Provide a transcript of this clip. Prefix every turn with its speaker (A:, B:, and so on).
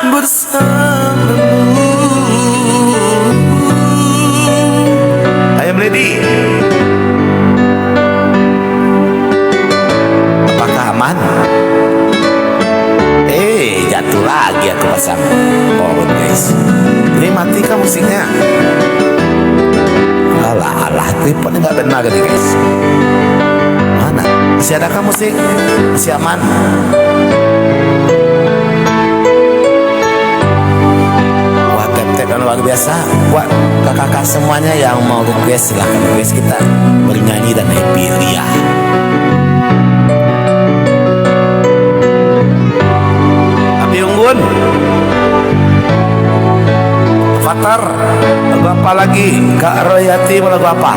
A: bersamamu. Ayam Lady, apakah aman? Jatuh lagi aku pasang power guys. Ini mati kan musiknya. Alah, tripodnya nggak benar nih guys. Mana? Masih ada kan musik? Masih aman? Wah, tep-tep yang luar biasa. Buat kakak-kakak semuanya yang mau request, silahkan request, kita bernyanyi dan happy ria. Api Unggun, Avatar, lagu apa lagi? Kak Royati, lagu apa?